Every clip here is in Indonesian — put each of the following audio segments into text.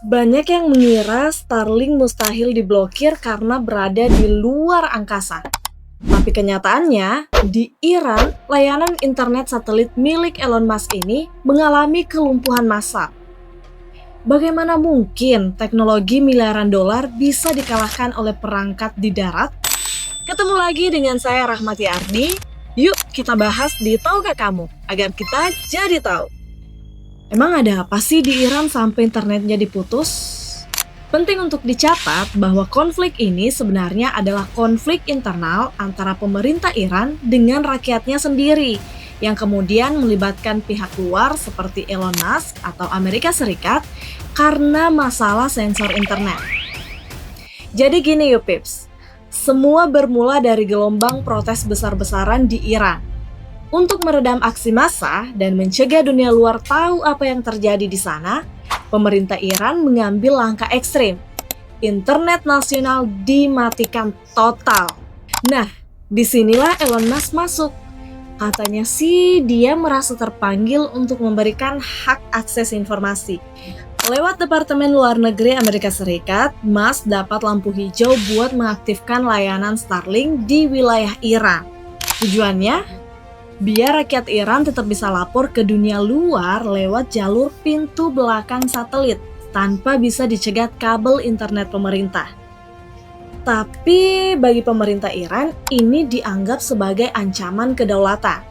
Banyak yang mengira Starlink mustahil diblokir karena berada di luar angkasa. Tapi kenyataannya, di Iran, layanan internet satelit milik Elon Musk ini mengalami kelumpuhan massal. Bagaimana mungkin teknologi miliaran dolar bisa dikalahkan oleh perangkat di darat? Ketemu lagi dengan saya Rahmati Ardi. Yuk kita bahas di Tahukah Kamu, agar kita jadi tahu. Emang ada apa sih di Iran sampai internetnya diputus? Penting untuk dicatat bahwa konflik ini sebenarnya adalah konflik internal antara pemerintah Iran dengan rakyatnya sendiri, yang kemudian melibatkan pihak luar seperti Elon Musk atau Amerika Serikat karena masalah sensor internet. Jadi gini yuk Pips, semua bermula dari gelombang protes besar-besaran di Iran. Untuk meredam aksi massa dan mencegah dunia luar tahu apa yang terjadi di sana, pemerintah Iran mengambil langkah ekstrim. Internet nasional dimatikan total. Nah, disinilah Elon Musk masuk. Katanya sih dia merasa terpanggil untuk memberikan hak akses informasi. Lewat Departemen Luar Negeri Amerika Serikat, Musk dapat lampu hijau buat mengaktifkan layanan Starlink di wilayah Iran. Tujuannya? Biar rakyat Iran tetap bisa lapor ke dunia luar lewat jalur pintu belakang satelit tanpa bisa dicegat kabel internet pemerintah. Tapi bagi pemerintah Iran, ini dianggap sebagai ancaman kedaulatan.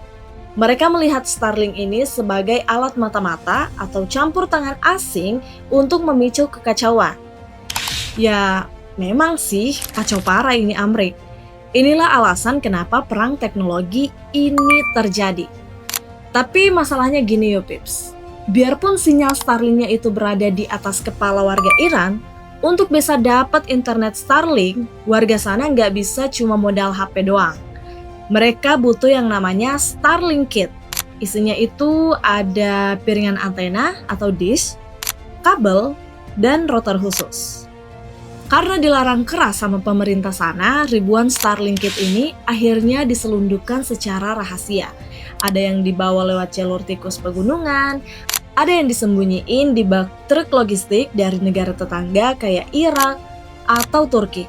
Mereka melihat Starlink ini sebagai alat mata-mata atau campur tangan asing untuk memicu kekacauan. Ya, memang sih kacau parah ini Amrik. Inilah alasan kenapa perang teknologi ini terjadi. Tapi masalahnya gini yo Pips, biarpun sinyal Starlink-nya itu berada di atas kepala warga Iran, untuk bisa dapat internet Starlink, warga sana nggak bisa cuma modal HP doang. Mereka butuh yang namanya Starlink Kit. Isinya itu ada piringan antena atau dish, kabel, dan router khusus. Karena dilarang keras sama pemerintah sana, ribuan Starlink Kit ini akhirnya diselundupkan secara rahasia. Ada yang dibawa lewat jalur tikus pegunungan, ada yang disembunyiin di bak truk logistik dari negara tetangga kayak Irak atau Turki.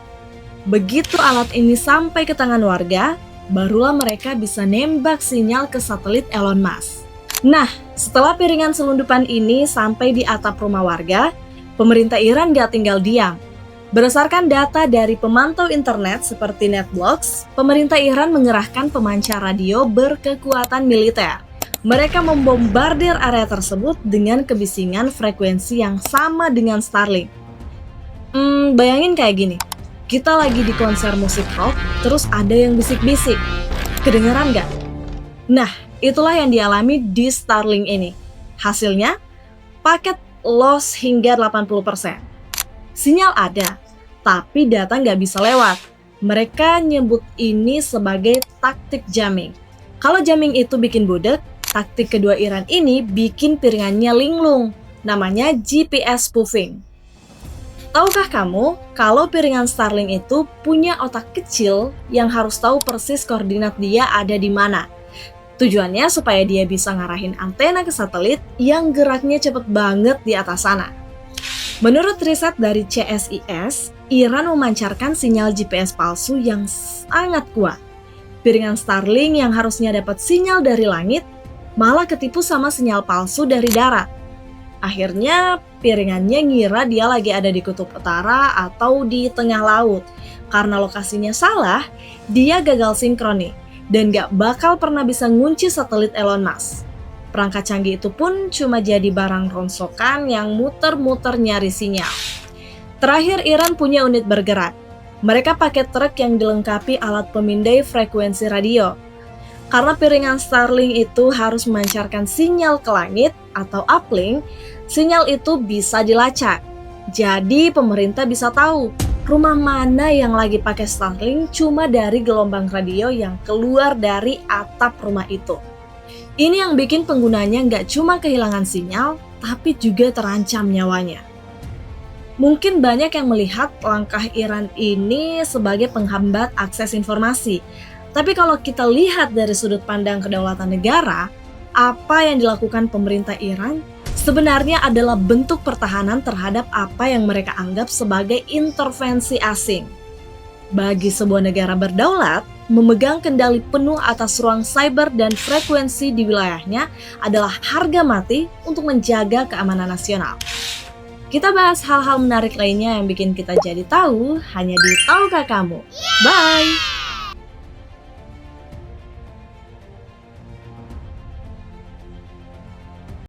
Begitu alat ini sampai ke tangan warga, barulah mereka bisa nembak sinyal ke satelit Elon Musk. Nah, setelah piringan selundupan ini sampai di atap rumah warga, pemerintah Iran gak tinggal diam. Berdasarkan data dari pemantau internet seperti Netblocks, pemerintah Iran mengerahkan pemancar radio berkekuatan militer. Mereka membombardir area tersebut dengan kebisingan frekuensi yang sama dengan Starlink. Bayangin kayak gini, kita lagi di konser musik rock, terus ada yang bisik-bisik. Kedengeran nggak? Nah, itulah yang dialami di Starlink ini. Hasilnya, paket loss hingga 80%. Sinyal ada, tapi data nggak bisa lewat. Mereka nyebut ini sebagai taktik jamming. Kalau jamming itu bikin budek, taktik kedua Iran ini bikin piringannya linglung. Namanya GPS spoofing. Tahukah kamu kalau piringan Starlink itu punya otak kecil yang harus tahu persis koordinat dia ada di mana? Tujuannya supaya dia bisa ngarahin antena ke satelit yang geraknya cepet banget di atas sana. Menurut riset dari CSIS, Iran memancarkan sinyal GPS palsu yang sangat kuat. Piringan Starlink yang harusnya dapat sinyal dari langit, malah ketipu sama sinyal palsu dari darat. Akhirnya, piringannya ngira dia lagi ada di kutub utara atau di tengah laut. Karena lokasinya salah, dia gagal sinkroni dan gak bakal pernah bisa ngunci satelit Elon Musk. Perangkat canggih itu pun cuma jadi barang rongsokan yang muter-muter nyari sinyal. Terakhir, Iran punya unit bergerak. Mereka pakai truk yang dilengkapi alat pemindai frekuensi radio. Karena piringan Starlink itu harus memancarkan sinyal ke langit atau uplink, sinyal itu bisa dilacak. Jadi pemerintah bisa tahu rumah mana yang lagi pakai Starlink cuma dari gelombang radio yang keluar dari atap rumah itu. Ini yang bikin penggunanya nggak cuma kehilangan sinyal, tapi juga terancam nyawanya. Mungkin banyak yang melihat langkah Iran ini sebagai penghambat akses informasi. Tapi kalau kita lihat dari sudut pandang kedaulatan negara, apa yang dilakukan pemerintah Iran sebenarnya adalah bentuk pertahanan terhadap apa yang mereka anggap sebagai intervensi asing. Bagi sebuah negara berdaulat, memegang kendali penuh atas ruang cyber dan frekuensi di wilayahnya adalah harga mati untuk menjaga keamanan nasional. Kita bahas hal-hal menarik lainnya yang bikin kita jadi tahu hanya di Tahukah Kamu. Bye!